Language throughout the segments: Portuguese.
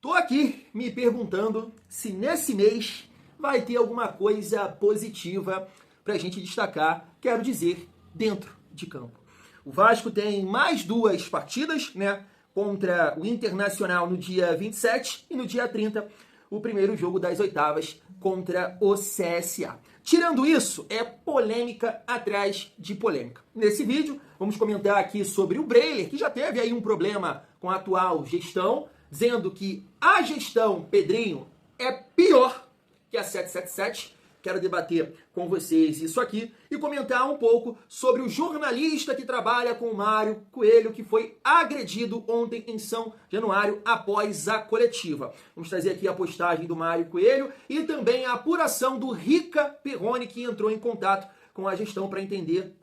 Tô aqui me perguntando se nesse mês vai ter alguma coisa positiva para a gente destacar, quero dizer, dentro de campo. O Vasco tem mais duas partidas, né? Contra o Internacional no dia 27 e no dia 30, o primeiro jogo das oitavas contra o CSA. Tirando isso, é polêmica atrás de polêmica. Nesse vídeo, vamos comentar aqui sobre o Breiler, que já teve aí um problema com a atual gestão, dizendo que a gestão Pedrinho é pior que a 777. Quero debater com vocês isso aqui e comentar um pouco sobre o jornalista que trabalha com o Mário Coelho, que foi agredido ontem em São Januário após a coletiva. Vamos trazer aqui a postagem do Mário Coelho e também a apuração do Rica Perrone, que entrou em contato com a gestão para entender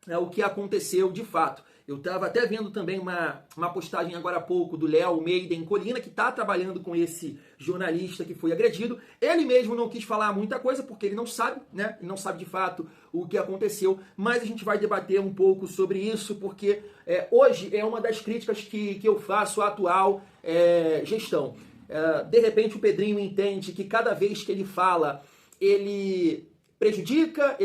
o que aconteceu de fato. Eu estava até vendo também uma postagem agora há pouco do Léo Meiden Colina, que está trabalhando com esse jornalista que foi agredido. Ele mesmo não quis falar muita coisa, porque ele não sabe, né? Ele não sabe de fato o que aconteceu, mas a gente vai debater um pouco sobre isso, porque hoje é uma das críticas que eu faço à atual gestão. De repente o Pedrinho entende que cada vez que ele fala, ele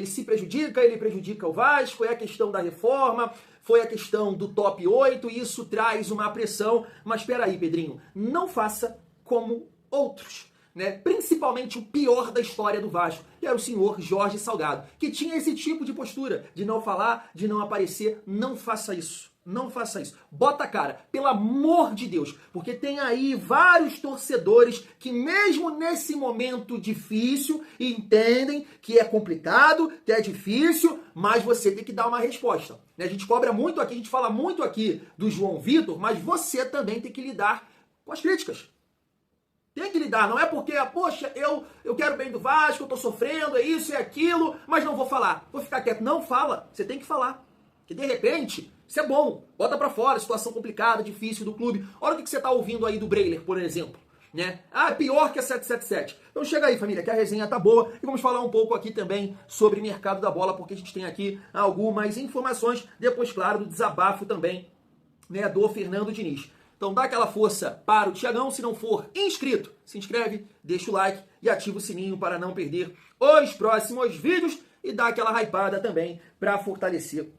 se prejudica, ele prejudica o Vasco, é a questão da reforma, foi a questão do top 8, e isso traz uma pressão. Mas espera aí, Pedrinho, não faça como outros, né? Principalmente o pior da história do Vasco, que era o senhor Jorge Salgado, que tinha esse tipo de postura, de não falar, de não aparecer. Não faça isso. Não faça isso. Bota a cara, pelo amor de Deus, porque tem aí vários torcedores que mesmo nesse momento difícil entendem que é complicado, que é difícil, mas você tem que dar uma resposta. A gente cobra muito aqui, a gente fala muito aqui do João Vitor, mas você também tem que lidar com as críticas. Tem que lidar, não é porque, poxa, eu quero bem do Vasco, eu tô sofrendo, é isso, é aquilo, mas não vou falar. Vou ficar quieto. Não fala, você tem que falar. Que de repente, isso é bom, bota pra fora, situação complicada, difícil do clube. Olha o que você tá ouvindo aí do Breiler, por exemplo, né? Ah, pior que a 777. Então chega aí, família, que a resenha tá boa e vamos falar um pouco aqui também sobre mercado da bola, porque a gente tem aqui algumas informações, depois, claro, do desabafo também, né, do Fernando Diniz. Então dá aquela força para o Thiagão. Se não for inscrito, se inscreve, deixa o like e ativa o sininho para não perder os próximos vídeos e dá aquela hypada também para fortalecer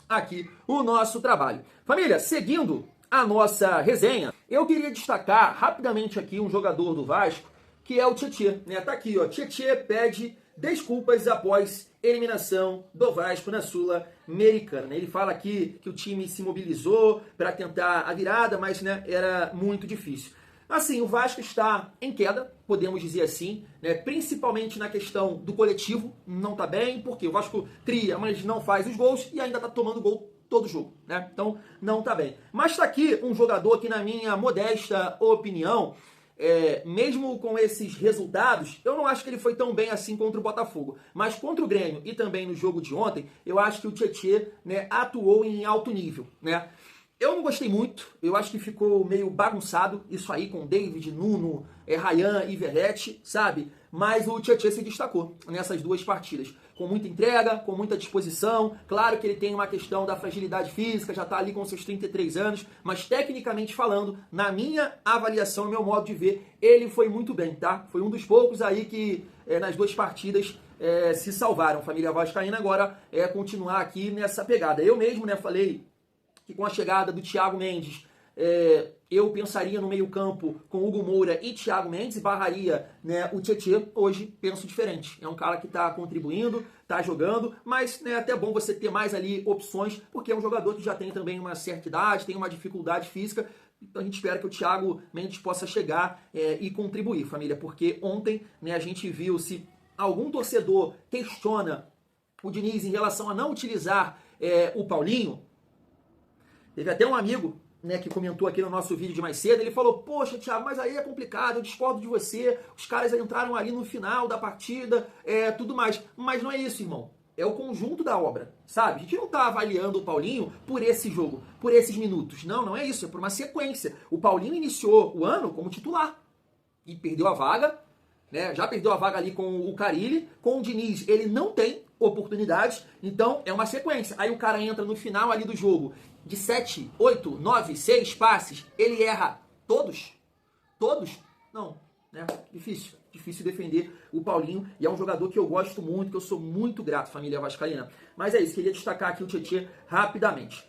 aqui o nosso trabalho. Família, seguindo a nossa resenha, eu queria destacar rapidamente aqui um jogador do Vasco, que é o Tietê, né? Tá aqui, ó. Tietê pede desculpas após eliminação do Vasco na Sul-Americana. Ele fala aqui que o time se mobilizou para tentar a virada, mas, né, era muito difícil. Assim, o Vasco está em queda, podemos dizer assim, né? Principalmente na questão do coletivo, não está bem, porque o Vasco tria, mas não faz os gols e ainda está tomando gol todo jogo, né? Então, não está bem. Mas está aqui um jogador que, na minha modesta opinião, mesmo com esses resultados, eu não acho que ele foi tão bem assim contra o Botafogo, mas contra o Grêmio e também no jogo de ontem, eu acho que o Tietê, né, atuou em alto nível, né? Eu não gostei muito, eu acho que ficou meio bagunçado isso aí com David, Nuno, Ryan e Verratti, sabe? Mas o Tietê se destacou nessas duas partidas, com muita entrega, com muita disposição. Claro que ele tem uma questão da fragilidade física, já tá ali com seus 33 anos, mas tecnicamente falando, na minha avaliação, no meu modo de ver, ele foi muito bem, tá? Foi um dos poucos aí que nas duas partidas se salvaram. Família vascaína agora continuar aqui nessa pegada. Eu mesmo, né, falei que com a chegada do Thiago Mendes, eu pensaria no meio-campo com Hugo Moura e Thiago Mendes e barraria, né, o Tietê. Hoje penso diferente. É um cara que está contribuindo, está jogando, mas é até bom você ter mais ali opções, porque é um jogador que já tem também uma certa idade, tem uma dificuldade física. Então a gente espera que o Thiago Mendes possa chegar e contribuir, família, porque ontem, né, a gente viu, se algum torcedor questiona o Diniz em relação a não utilizar o Paulinho. Teve até um amigo, né, que comentou aqui no nosso vídeo de mais cedo, ele falou, poxa, Thiago, mas aí é complicado, eu discordo de você, os caras entraram ali no final da partida, tudo mais. Mas não é isso, irmão. É o conjunto da obra, sabe? A gente não tá avaliando o Paulinho por esse jogo, por esses minutos. Não, não é isso, é por uma sequência. O Paulinho iniciou o ano como titular e perdeu a vaga, né? Já perdeu a vaga ali com o Carille, com o Diniz ele não tem oportunidades, então é uma sequência. Aí o cara entra no final ali do jogo, de 7, 8, 9, 6 passes, ele erra todos. todos? Não, né? Difícil defender o Paulinho, e é um jogador que eu gosto muito, que eu sou muito grato, família vascaína. Mas é isso, queria destacar aqui o Tietê rapidamente.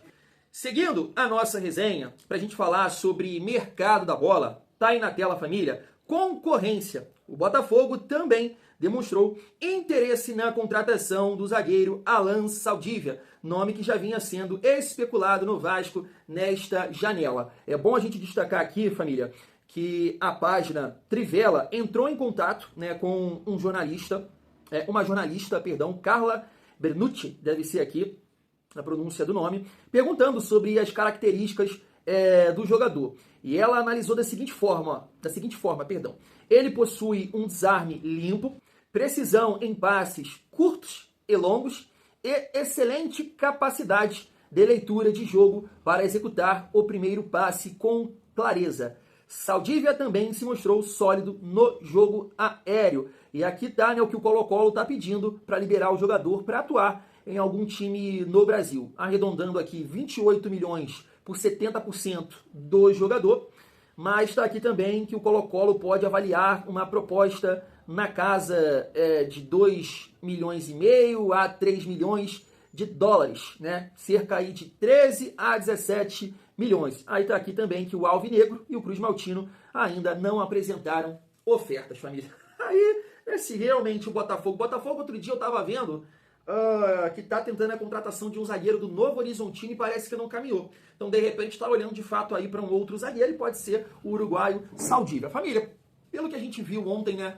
Seguindo a nossa resenha, para a gente falar sobre mercado da bola, tá aí na tela, família, concorrência. O Botafogo também demonstrou interesse na contratação do zagueiro Alan Saldívia, nome que já vinha sendo especulado no Vasco nesta janela. É bom a gente destacar aqui, família, que a página Trivela entrou em contato, né, com uma jornalista, Carla Bernucci, deve ser aqui a pronúncia do nome, perguntando sobre as características do jogador. E ela analisou da seguinte forma, ele possui um desarme limpo, precisão em passes curtos e longos e excelente capacidade de leitura de jogo para executar o primeiro passe com clareza. Saldívia também se mostrou sólido no jogo aéreo. E aqui tá, né, o que o Colo-Colo está pedindo para liberar o jogador para atuar em algum time no Brasil. Arredondando aqui 28 milhões por 70% do jogador. Mas está aqui também que o Colo-Colo pode avaliar uma proposta na casa de 2,5 milhões a 3 milhões de dólares, né? Cerca aí de 13 a 17 milhões. Aí está aqui também que o Alvinegro e o Cruz Maltino ainda não apresentaram ofertas, família. Aí, se realmente o Botafogo outro dia eu estava vendo que está tentando a contratação de um zagueiro do Novo Horizontino e parece que não caminhou. Então, de repente, está olhando de fato aí para um outro zagueiro e pode ser o uruguaio Saldívia. Família, pelo que a gente viu ontem, né,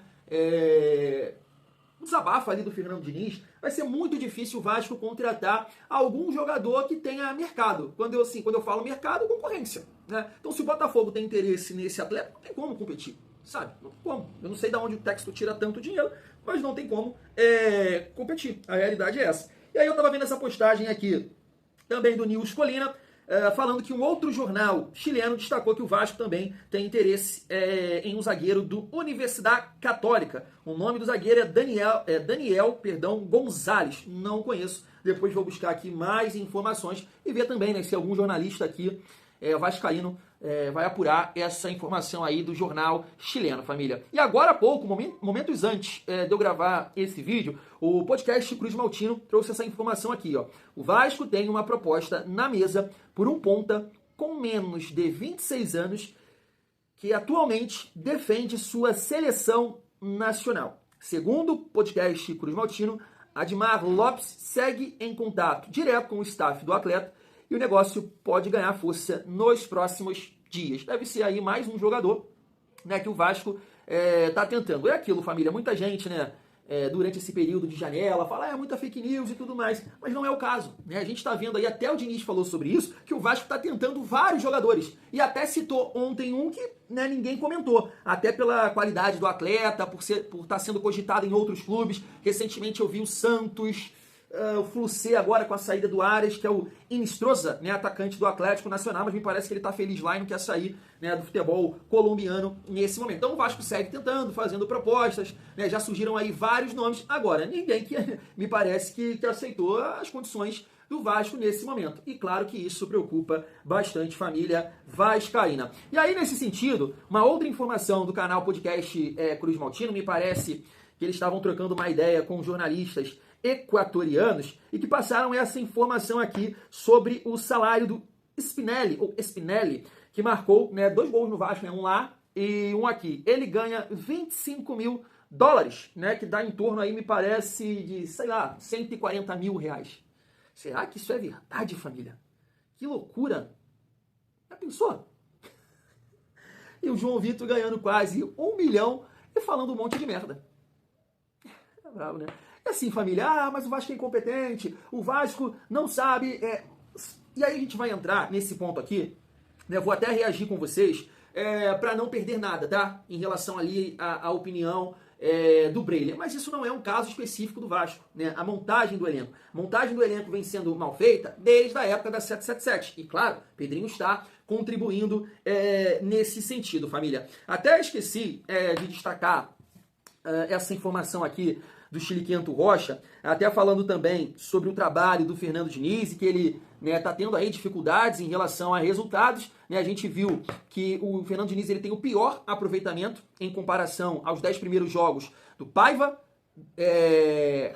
o desabafo ali do Fernando Diniz, vai ser muito difícil o Vasco contratar algum jogador que tenha mercado. Quando eu falo mercado, concorrência, né? Então, se o Botafogo tem interesse nesse atleta, não tem como competir, sabe? Não tem como. Eu não sei de onde o Texto tira tanto dinheiro, mas não tem como competir. A realidade é essa. E aí eu estava vendo essa postagem aqui, também do Nils Colina, falando que um outro jornal chileno destacou que o Vasco também tem interesse em um zagueiro do Universidade Católica. O nome do zagueiro é Daniel Gonzalez. Não conheço. Depois vou buscar aqui mais informações e ver também, né, se algum jornalista aqui vascaíno vai apurar essa informação aí do jornal chileno, família. E agora há pouco, momentos antes de eu gravar esse vídeo, o podcast Cruz Maltino trouxe essa informação aqui, ó. O Vasco tem uma proposta na mesa por um ponta com menos de 26 anos que atualmente defende sua seleção nacional. Segundo o podcast Cruz Maltino, Admar Lopes segue em contato direto com o staff do atleta e o negócio pode ganhar força nos próximos dias. Deve ser aí mais um jogador, né, que o Vasco tá tentando. É aquilo, família, muita gente, né, durante esse período de janela fala, muita fake news e tudo mais, mas não é o caso, né? A gente está vendo aí, até o Diniz falou sobre isso, que o Vasco está tentando vários jogadores, e até citou ontem um que, né, ninguém comentou, até pela qualidade do atleta, por estar sendo cogitado em outros clubes. Recentemente eu vi o Santos, o Flucê agora com a saída do Ares, que é o Inestrosa, né, atacante do Atlético Nacional, mas me parece que ele está feliz lá e não quer sair, né, do futebol colombiano nesse momento. Então o Vasco segue tentando, fazendo propostas, né, já surgiram aí vários nomes, agora ninguém que me parece que aceitou as condições do Vasco nesse momento. E claro que isso preocupa bastante família vascaína. E aí, nesse sentido, uma outra informação do canal podcast Cruz Maltino, me parece que eles estavam trocando uma ideia com jornalistas equatorianos e que passaram essa informação aqui sobre o salário do Spinelli, que marcou, né, 2 gols no Vasco, né, um lá e um aqui. Ele ganha 25 mil dólares, né, que dá em torno aí, me parece, de, sei lá, 140 mil reais. Será que isso é verdade, família? Que loucura! Já pensou? E o João Vitor ganhando quase 1 milhão e falando um monte de merda. É bravo, né? É assim, família, mas o Vasco é incompetente, o Vasco não sabe. E aí a gente vai entrar nesse ponto aqui, né? Vou até reagir com vocês, para não perder nada, tá? Em relação ali à opinião do Breiler. Mas isso não é um caso específico do Vasco, né? A montagem do elenco. A montagem do elenco vem sendo mal feita desde a época da 777. E claro, Pedrinho está contribuindo nesse sentido, família. Até esqueci de destacar essa informação aqui do Chiliquento Rocha, até falando também sobre o trabalho do Fernando Diniz, e que ele tá tendo aí dificuldades em relação a resultados. A gente viu que o Fernando Diniz ele tem o pior aproveitamento em comparação aos 10 primeiros jogos do Paiva,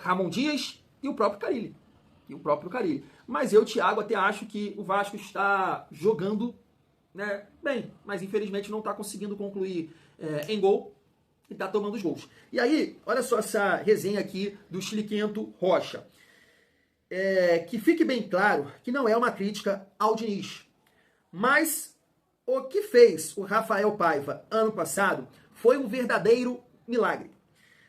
Ramon Dias e o próprio Carille. Mas eu, Thiago, até acho que o Vasco está jogando bem, mas infelizmente não está conseguindo concluir em gol e está tomando os gols. E aí, olha só essa resenha aqui do Chiliquento Rocha. Que fique bem claro que não é uma crítica ao Diniz, mas o que fez o Rafael Paiva ano passado foi um verdadeiro milagre.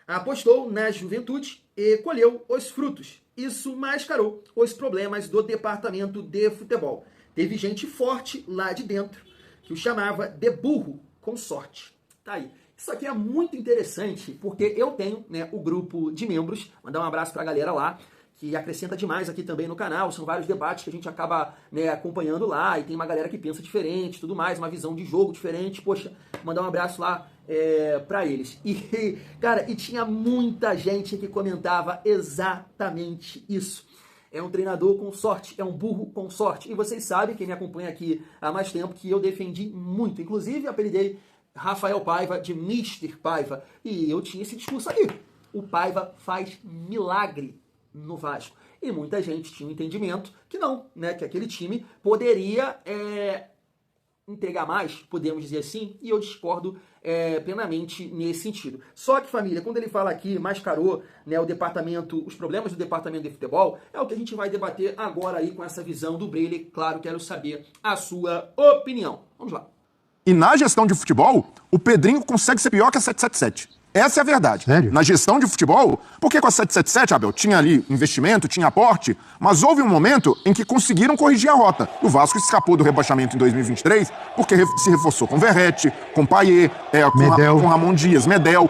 Apostou na juventude e colheu os frutos. Isso mascarou os problemas do departamento de futebol. Teve gente forte lá de dentro que o chamava de burro com sorte. Tá aí. Isso aqui é muito interessante porque eu tenho o grupo de membros. Mandar um abraço pra galera lá, que acrescenta demais aqui também no canal. São vários debates que a gente acaba acompanhando lá, e tem uma galera que pensa diferente, tudo mais, uma visão de jogo diferente. Poxa, mandar um abraço lá pra eles. E, cara, tinha muita gente que comentava exatamente isso. É um treinador com sorte, é um burro com sorte. E vocês sabem, quem me acompanha aqui há mais tempo, que eu defendi muito. Inclusive, apelidei Rafael Paiva de Mr. Paiva. E eu tinha esse discurso aqui. O Paiva faz milagre no Vasco. E muita gente tinha um entendimento que não, que aquele time poderia entregar mais, podemos dizer assim, e eu discordo plenamente nesse sentido. Só que, família, quando ele fala aqui, mascarou o departamento, os problemas do departamento de futebol, é o que a gente vai debater agora aí com essa visão do Breler. Claro, quero saber a sua opinião. Vamos lá. E na gestão de futebol, o Pedrinho consegue ser pior que a 777. Essa é a verdade. Sério? Na gestão de futebol, porque com a 777, Abel, tinha ali investimento, tinha aporte, mas houve um momento em que conseguiram corrigir a rota. O Vasco escapou do rebaixamento em 2023 porque se reforçou com Verratti, com Payet, com Ramon Dias, Medel.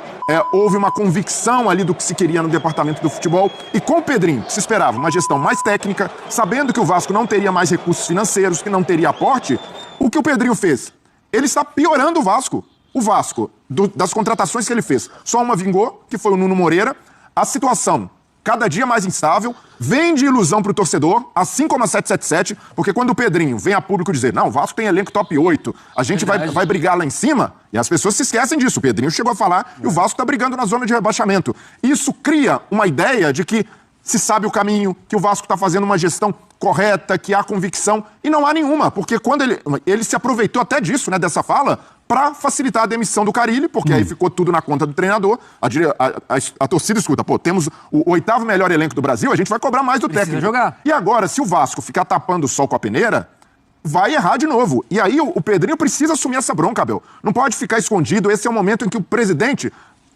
Houve uma convicção ali do que se queria no departamento do futebol. E com o Pedrinho, se esperava uma gestão mais técnica, sabendo que o Vasco não teria mais recursos financeiros, que não teria aporte, o que o Pedrinho fez? Ele está piorando o Vasco. O Vasco, das contratações que ele fez, só uma vingou, que foi o Nuno Moreira. A situação, cada dia mais instável, vende ilusão pro torcedor, assim como a 777, porque quando o Pedrinho vem a público dizer, não, o Vasco tem elenco top 8, a gente vai brigar lá em cima, e as pessoas se esquecem disso. O Pedrinho chegou a falar e o Vasco tá brigando na zona de rebaixamento. Isso cria uma ideia de que se sabe o caminho, que o Vasco tá fazendo uma gestão correta, que há convicção, e não há nenhuma, porque quando ele se aproveitou até disso, dessa fala, para facilitar a demissão do Carille, porque aí ficou tudo na conta do treinador. A torcida escuta, temos o 8º melhor elenco do Brasil, a gente vai cobrar mais do técnico. Jogar. E agora, se o Vasco ficar tapando o sol com a peneira, vai errar de novo. E aí o Pedrinho precisa assumir essa bronca, Abel. Não pode ficar escondido. Esse é o momento em que o presidente...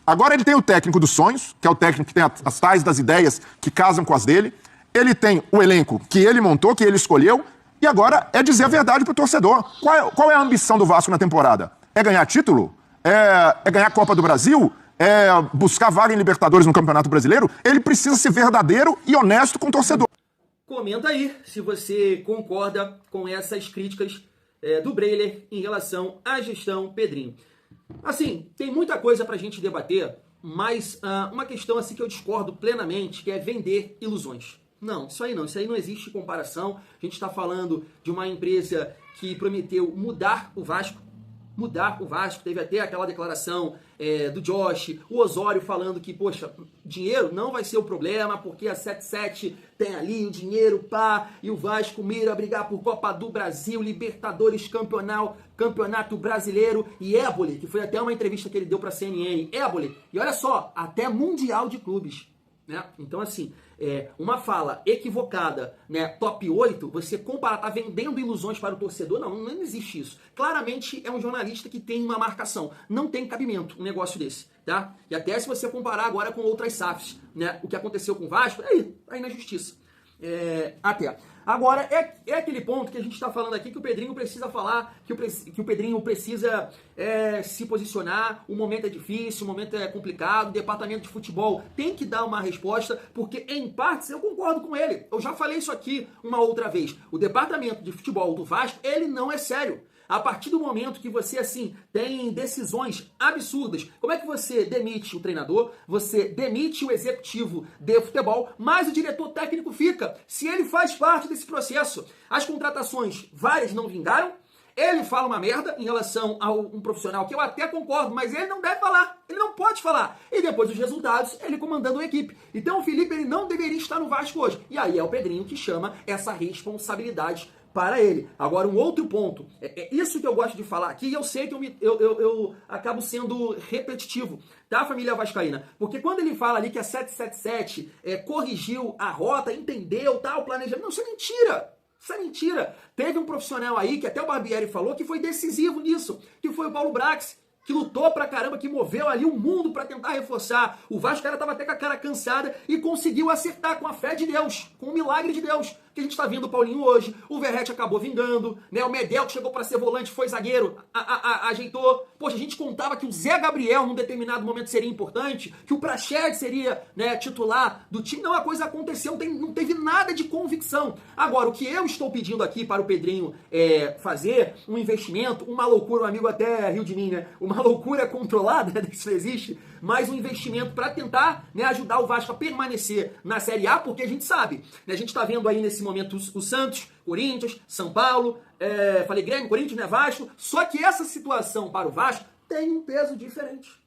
Agora ele tem o técnico dos sonhos, que é o técnico que tem as tais das ideias que casam com as dele. Ele tem o elenco que ele montou, que ele escolheu. E agora é dizer a verdade pro torcedor. Qual é a ambição do Vasco na temporada? É ganhar título? É ganhar a Copa do Brasil? É buscar vaga em Libertadores no Campeonato Brasileiro? Ele precisa ser verdadeiro e honesto com o torcedor. Comenta aí se você concorda com essas críticas do Breler em relação à gestão Pedrinho. Assim, tem muita coisa pra gente debater, mas uma questão assim que eu discordo plenamente, que é vender ilusões. Não, isso aí não existe comparação. A gente está falando de uma empresa que prometeu mudar o Vasco, teve até aquela declaração do Josh, o Osório falando que, poxa, dinheiro não vai ser o problema, porque a 77 tem ali o dinheiro, e o Vasco mira a brigar por Copa do Brasil, Libertadores, Campeonato Brasileiro e Éboli, que foi até uma entrevista que ele deu para a CNN, Éboli, e olha só, até Mundial de Clubes. Então, assim, uma fala equivocada, top 8, você comparar, tá vendendo ilusões para o torcedor, não existe isso. Claramente é um jornalista que tem uma marcação, não tem cabimento um negócio desse, tá? E até se você comparar agora com outras SAFs, o que aconteceu com o Vasco, aí na justiça. Até. Agora, é aquele ponto que a gente está falando aqui que o Pedrinho precisa falar, que o Pedrinho precisa se posicionar, o momento é difícil, o momento é complicado, o departamento de futebol tem que dar uma resposta, porque em partes eu concordo com ele. Eu já falei isso aqui uma outra vez. O departamento de futebol do Vasco, ele não é sério. A partir do momento que você, assim, tem decisões absurdas, como é que você demite o treinador, você demite o executivo de futebol, mas o diretor técnico fica? Se ele faz parte desse processo, as contratações, várias não vingaram, ele fala uma merda em relação a um profissional que eu até concordo, mas ele não deve falar, ele não pode falar. E depois dos resultados, ele comandando a equipe. Então o Felipe ele não deveria estar no Vasco hoje. E aí é o Pedrinho que chama essa responsabilidade para ele. Agora, um outro ponto, é isso que eu gosto de falar aqui, e eu sei que eu acabo sendo repetitivo, tá, família vascaína? Porque quando ele fala ali que a 777 corrigiu a rota, entendeu, tá, o planejamento, não, isso é mentira. Isso é mentira. Teve um profissional aí, que até o Barbieri falou, que foi decisivo nisso, que foi o Paulo Brax, que lutou pra caramba, que moveu ali o mundo pra tentar reforçar. O Vasco cara tava até com a cara cansada e conseguiu acertar com a fé de Deus, com o milagre de Deus. Que a gente tá vendo o Paulinho hoje, o Verratti acabou vingando, né? O Medel que chegou pra ser volante, foi zagueiro, ajeitou. Poxa, a gente contava que o Zé Gabriel num determinado momento seria importante, que o Praxedes seria, né, titular do time. Não, a coisa aconteceu, não teve nada de convicção. Agora, o que eu estou pedindo aqui para o Pedrinho fazer, um investimento, uma loucura, um amigo até riu de mim, né? Uma loucura controlada, isso não existe, mas um investimento para tentar, né, ajudar o Vasco a permanecer na Série A, porque a gente sabe, né, a gente tá vendo aí nesse momento o Santos, Corinthians, São Paulo, falei Grêmio, Corinthians, né, Vasco, só que essa situação para o Vasco tem um peso diferente.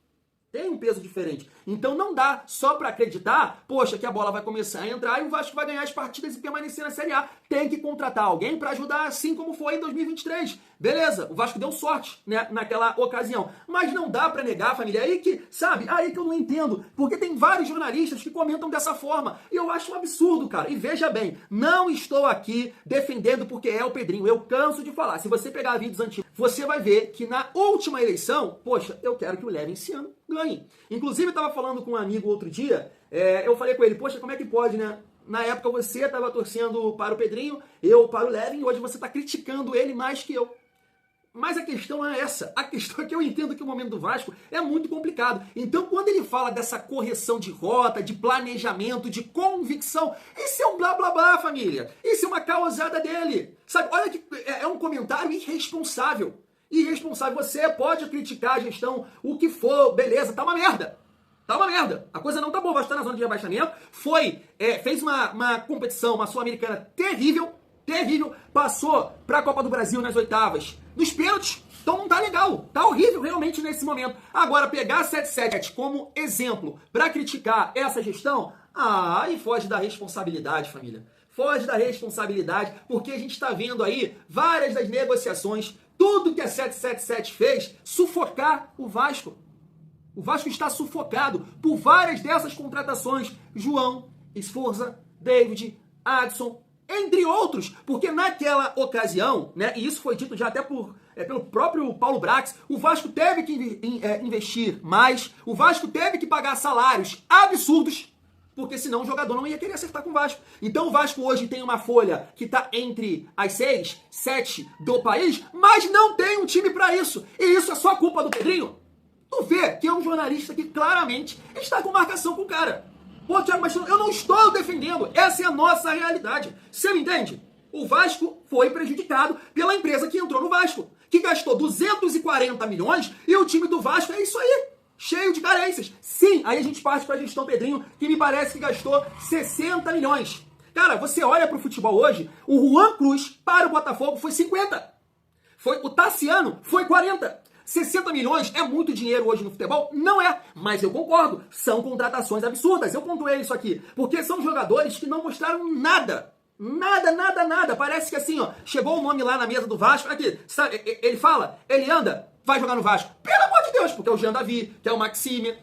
Tem um peso diferente. Então não dá só para acreditar, poxa, que a bola vai começar a entrar e o Vasco vai ganhar as partidas e permanecer na Série A. Tem que contratar alguém para ajudar, assim como foi em 2023. Beleza, o Vasco deu sorte, né, naquela ocasião. Mas não dá para negar, família. Aí que, sabe, aí que eu não entendo. Porque tem vários jornalistas que comentam dessa forma. E eu acho um absurdo, cara. E veja bem, não estou aqui defendendo porque é o Pedrinho. Eu canso de falar. Se você pegar vídeos antigos, você vai ver que na última eleição, poxa, eu quero que o Levin esse ano ganhe. Inclusive, eu estava falando com um amigo outro dia, eu falei com ele, poxa, como é que pode, né? Na época você estava torcendo para o Pedrinho, eu para o Levin, e hoje você está criticando ele mais que eu. Mas a questão é essa. A questão é que eu entendo que o momento do Vasco é muito complicado. Então, quando ele fala dessa correção de rota, de planejamento, de convicção, isso é um blá blá blá, família. Isso é uma causada dele. Sabe, olha que é um comentário irresponsável. Irresponsável. Você pode criticar a gestão, o que for, beleza, tá uma merda. Tá uma merda. A coisa não tá boa, vai estar na zona de rebaixamento. Fez uma competição, uma Sul-Americana terrível, passou pra Copa do Brasil nas oitavas, nos pênaltis. Então não tá legal, tá horrível realmente nesse momento. Agora, pegar a 777 como exemplo pra criticar essa gestão, aí foge da responsabilidade, família. Foge da responsabilidade, porque a gente tá vendo aí várias das negociações, tudo que a 777 fez, sufocar o Vasco. O Vasco está sufocado por várias dessas contratações. João, Esforza, David, Adson, entre outros. Porque naquela ocasião, né, e isso foi dito já até pelo próprio Paulo Brax, o Vasco teve que investir mais, o Vasco teve que pagar salários absurdos, porque senão o jogador não ia querer acertar com o Vasco. Então o Vasco hoje tem uma folha que está entre as 6, 7 do país, mas não tem um time para isso. E isso é só culpa do Pedrinho? Tu vê que é um jornalista que claramente está com marcação com o cara. Pô, Thiago, mas eu não estou defendendo. Essa é a nossa realidade. Você me entende? O Vasco foi prejudicado pela empresa que entrou no Vasco, que gastou 240 milhões e o time do Vasco é isso aí, cheio de carências. Sim, aí a gente parte para a gestão Pedrinho, que me parece que gastou 60 milhões. Cara, você olha para o futebol hoje, o Juan Cruz para o Botafogo foi 50. O Tassiano foi 40. 60 milhões é muito dinheiro hoje no futebol? Não é, mas eu concordo, são contratações absurdas, eu pontuei isso aqui, porque são jogadores que não mostraram nada, nada, parece que assim, ó, chegou o nome lá na mesa do Vasco, aqui, sabe, ele fala, ele anda, vai jogar no Vasco, pelo amor de Deus, porque é o Jean Davi, que é o Maxime,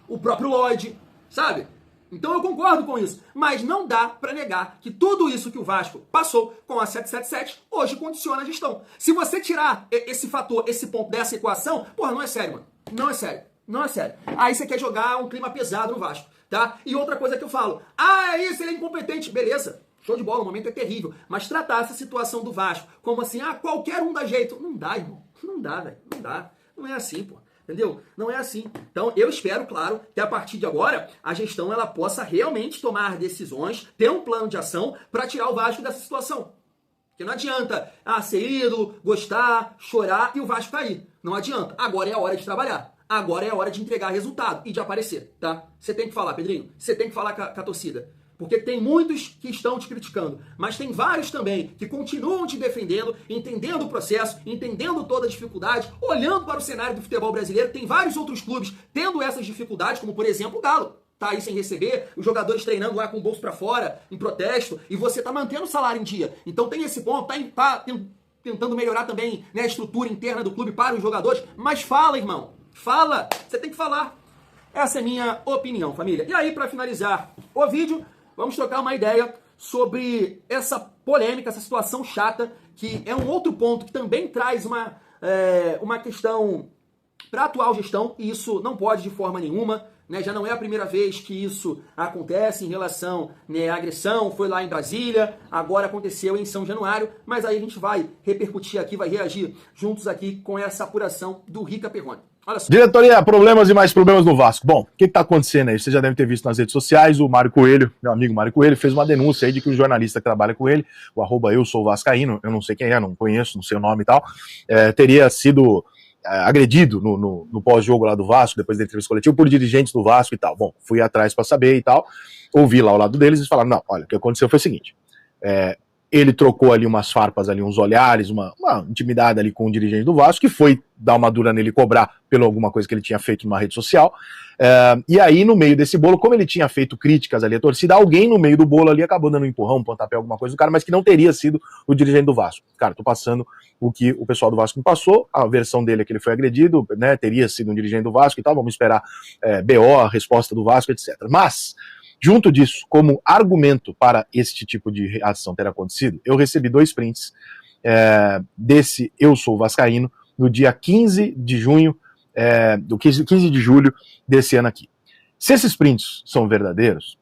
o próprio Lloyd, sabe? Então eu concordo com isso, mas não dá pra negar que tudo isso que o Vasco passou com a 777 hoje condiciona a gestão. Se você tirar esse fator, esse ponto dessa equação, porra, não é sério, mano. Não é sério. Aí você quer jogar um clima pesado no Vasco, tá? E outra coisa que eu falo, é isso, ele é incompetente. Beleza, show de bola, o momento é terrível. Mas tratar essa situação do Vasco como assim, qualquer um dá jeito. Não dá, irmão. Não dá, velho. Não dá. Não é assim, pô. Entendeu? Não é assim. Então, eu espero, claro, que a partir de agora, a gestão ela possa realmente tomar decisões, ter um plano de ação para tirar o Vasco dessa situação. Porque não adianta ser ídolo, gostar, chorar e o Vasco cair. Não adianta. Agora é a hora de trabalhar. Agora é a hora de entregar resultado e de aparecer, tá? Você tem que falar, Pedrinho. Você tem que falar com a torcida. Porque tem muitos que estão te criticando, mas tem vários também que continuam te defendendo, entendendo o processo, entendendo toda a dificuldade, olhando para o cenário do futebol brasileiro. Tem vários outros clubes tendo essas dificuldades, como por exemplo o Galo. Tá aí sem receber, os jogadores treinando lá com o bolso para fora, em protesto, e você tá mantendo o salário em dia. Então tem esse ponto, tá tentando melhorar também, né, a estrutura interna do clube para os jogadores. Mas fala, irmão, fala, você tem que falar. Essa é a minha opinião, família. E aí, para finalizar o vídeo, vamos trocar uma ideia sobre essa polêmica, essa situação chata, que é um outro ponto que também traz uma questão para a atual gestão, e isso não pode de forma nenhuma, né? Já não é a primeira vez que isso acontece em relação, né, à agressão, foi lá em Brasília, agora aconteceu em São Januário, mas aí a gente vai repercutir aqui, vai reagir juntos aqui com essa apuração do Rica Perrone. Olha só. Diretoria, problemas e mais problemas no Vasco. Bom, o que está acontecendo aí? Você já deve ter visto nas redes sociais, o Mário Coelho, meu amigo Mário Coelho, fez uma denúncia aí de que o jornalista que trabalha com ele, o @EuSouVascaíno, eu não sei quem é, não conheço, não sei o nome e tal, teria sido agredido no pós-jogo lá do Vasco, depois da entrevista coletiva, por dirigentes do Vasco e tal. Bom, fui atrás para saber e tal, ouvi lá ao lado deles e falaram, não, olha, o que aconteceu foi o seguinte, ele trocou ali umas farpas, ali, uns olhares, uma intimidade ali com o dirigente do Vasco, que foi dar uma dura nele e cobrar pela alguma coisa que ele tinha feito numa rede social. E aí, no meio desse bolo, como ele tinha feito críticas ali à torcida, alguém no meio do bolo ali acabou dando um empurrão, um pontapé, alguma coisa do cara, mas que não teria sido o dirigente do Vasco. Cara, tô passando o que o pessoal do Vasco me passou, a versão dele é que ele foi agredido, né, teria sido um dirigente do Vasco e tal, vamos esperar BO, a resposta do Vasco, etc. Mas, junto disso, como argumento para este tipo de reação ter acontecido, eu recebi 2 prints desse Eu Sou Vascaíno no dia 15 de junho, do 15 de julho desse ano aqui. Se esses prints são verdadeiros,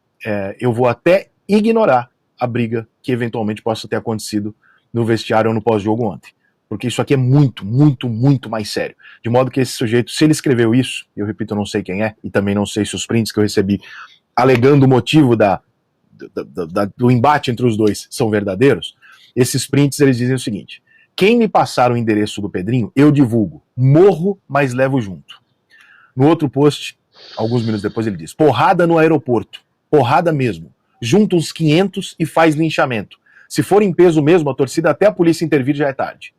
eu vou até ignorar a briga que eventualmente possa ter acontecido no vestiário ou no pós-jogo ontem. Porque isso aqui é muito, muito, muito mais sério. De modo que esse sujeito, se ele escreveu isso, eu repito, eu não sei quem é, e também não sei se os prints que eu recebi alegando o motivo do embate entre os dois são verdadeiros, esses prints eles dizem o seguinte: quem me passar o endereço do Pedrinho, eu divulgo, morro, mas levo junto. No outro post, alguns minutos depois, ele diz, porrada no aeroporto, porrada mesmo, junta uns 500 e faz linchamento. Se for em peso mesmo, a torcida até a polícia intervir já é tarde.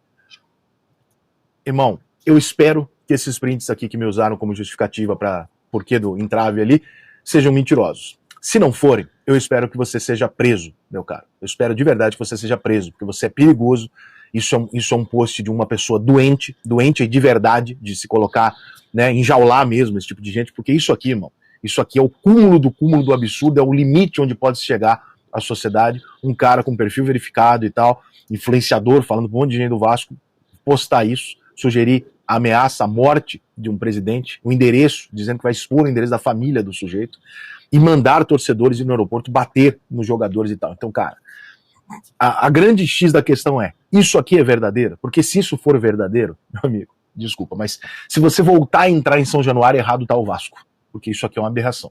Irmão, eu espero que esses prints aqui que me usaram como justificativa para porquê do entrave ali, sejam mentirosos. Se não forem, eu espero que você seja preso, meu caro. Eu espero de verdade que você seja preso, porque você é perigoso. Isso é um post de uma pessoa doente de verdade, de se colocar, né, enjaular mesmo esse tipo de gente, porque isso aqui, irmão, isso aqui é o cúmulo do absurdo, é o limite onde pode chegar a sociedade. Um cara com perfil verificado e tal, influenciador, falando com um monte de gente do Vasco, postar isso, sugerir a ameaça, a morte de um presidente, o endereço, dizendo que vai expor o endereço da família do sujeito, e mandar torcedores ir no aeroporto bater nos jogadores e tal. Então, cara, a grande X da questão é, isso aqui é verdadeiro? Porque se isso for verdadeiro, meu amigo, desculpa, mas se você voltar a entrar em São Januário, errado tá o Vasco, porque isso aqui é uma aberração.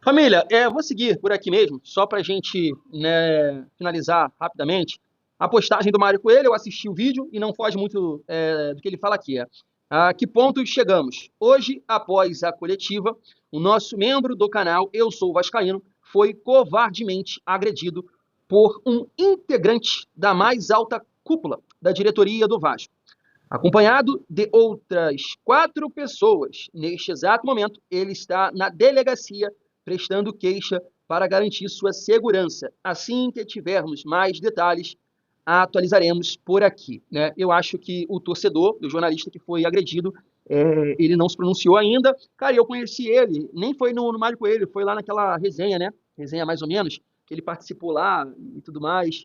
Família, eu vou seguir por aqui mesmo, só pra gente, né, finalizar rapidamente. A postagem do Mário Coelho, eu assisti o vídeo e não foge muito do que ele fala aqui. A que ponto chegamos? Hoje, após a coletiva, o nosso membro do canal Eu Sou Vascaíno foi covardemente agredido por um integrante da mais alta cúpula da diretoria do Vasco, acompanhado de outras 4 pessoas. Neste exato momento, ele está na delegacia prestando queixa para garantir sua segurança. Assim que tivermos mais detalhes, atualizaremos por aqui, né? Eu acho que o torcedor, o jornalista que foi agredido, ele não se pronunciou ainda. Cara, eu conheci ele, nem foi no Mário Coelho, foi lá naquela resenha, né? Resenha mais ou menos, que ele participou lá e tudo mais.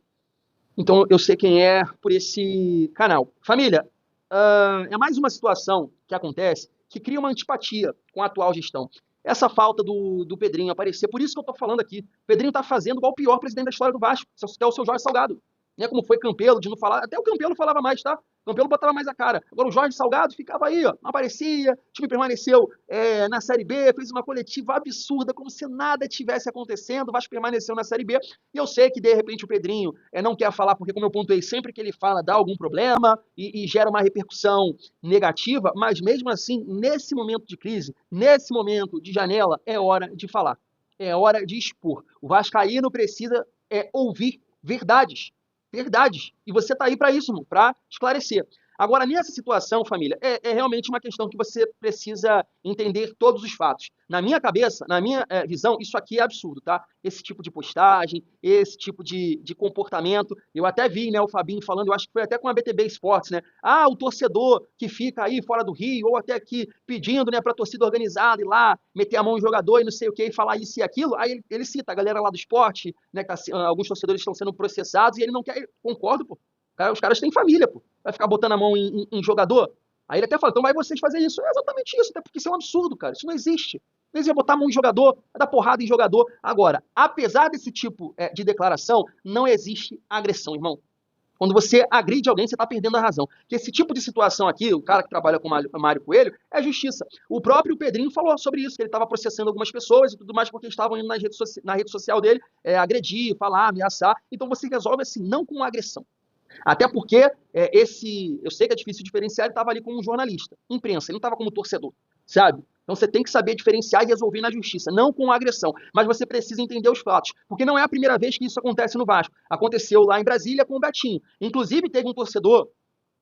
Então eu sei quem é por esse canal. Família, é mais uma situação que acontece que cria uma antipatia com a atual gestão. Essa falta do Pedrinho aparecer, por isso que eu tô falando aqui. O Pedrinho tá fazendo igual o pior presidente da história do Vasco, que é o seu Jorge Salgado. né, como foi Campelo, de não falar, até o Campelo falava mais, tá? O Campelo botava mais a cara. Agora o Jorge Salgado ficava aí, ó, não aparecia, o time permaneceu na Série B, fez uma coletiva absurda, como se nada tivesse acontecendo, o Vasco permaneceu na Série B, e eu sei que de repente o Pedrinho não quer falar, porque como eu pontuei, sempre que ele fala dá algum problema e gera uma repercussão negativa, mas mesmo assim, nesse momento de crise, nesse momento de janela, é hora de falar, é hora de expor. O vascaíno precisa ouvir verdades. Verdades. E você tá aí para isso, para esclarecer. Agora, nessa situação, família, é realmente uma questão que você precisa entender todos os fatos. Na minha cabeça, na minha visão, isso aqui é absurdo, tá? Esse tipo de postagem, esse tipo de comportamento. Eu até vi, né, o Fabinho falando, eu acho que foi até com a BTB Esportes, né? Ah, o torcedor que fica aí fora do Rio, ou até aqui pedindo, né, pra torcida organizada ir lá, meter a mão no jogador e não sei o que, e falar isso e aquilo. Aí ele cita a galera lá do esporte, né, que alguns torcedores estão sendo processados e ele não quer. Concordo, pô. Os caras têm família, pô. Vai ficar botando a mão em jogador? Aí ele até fala, então vai vocês fazer isso. É exatamente isso, até porque isso é um absurdo, cara. Isso não existe. Não existe botar a mão em jogador, vai dar porrada em jogador. Agora, apesar desse tipo de declaração, não existe agressão, irmão. Quando você agride alguém, você está perdendo a razão. Porque esse tipo de situação aqui, o cara que trabalha com o Mário Coelho, é justiça. O próprio Pedrinho falou sobre isso, que ele estava processando algumas pessoas e tudo mais, porque estavam indo na rede social dele agredir, falar, ameaçar. Então você resolve assim, não com agressão. Até porque eu sei que é difícil diferenciar, ele estava ali como um jornalista, imprensa, ele não estava como torcedor, sabe? Então você tem que saber diferenciar e resolver na justiça, não com agressão, mas você precisa entender os fatos, porque não é a primeira vez que isso acontece no Vasco. Aconteceu lá em Brasília com o Betinho. Inclusive teve um torcedor,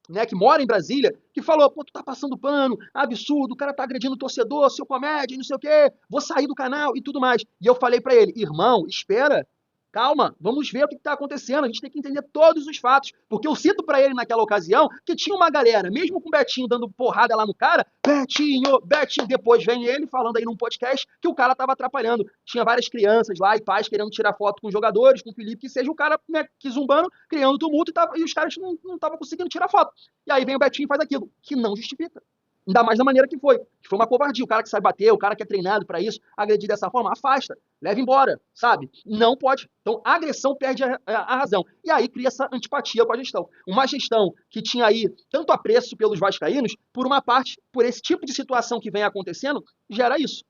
né, que mora em Brasília, que falou, pô, tu tá passando pano, absurdo, o cara tá agredindo o torcedor, seu comédia, não sei o quê, vou sair do canal e tudo mais. E eu falei pra ele, irmão, espera, calma, vamos ver o que está acontecendo. A gente tem que entender todos os fatos. Porque eu cito para ele naquela ocasião que tinha uma galera, mesmo com o Betinho dando porrada lá no cara, Betinho, Betinho. Depois vem ele falando aí num podcast que o cara estava atrapalhando. Tinha várias crianças lá e pais querendo tirar foto com jogadores, com o Felipe, que seja o cara, né, que zumbando, criando tumulto e os caras não estavam conseguindo tirar foto. E aí vem o Betinho e faz aquilo, que não justifica. Ainda mais da maneira que foi. Que foi uma covardia. O cara que sabe bater, o cara que é treinado para isso, agredir dessa forma, afasta, leva embora, sabe? Não pode. Então, a agressão perde a razão. E aí cria essa antipatia com a gestão. Uma gestão que tinha aí tanto apreço pelos vascaínos, por uma parte, por esse tipo de situação que vem acontecendo, gera isso.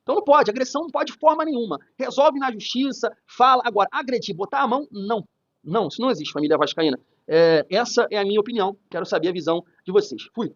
Então não pode, agressão não pode de forma nenhuma. Resolve na justiça, fala. Agora, agredir, botar a mão, não. Não, isso não existe, família vascaína. Essa é a minha opinião. Quero saber a visão de vocês. Fui.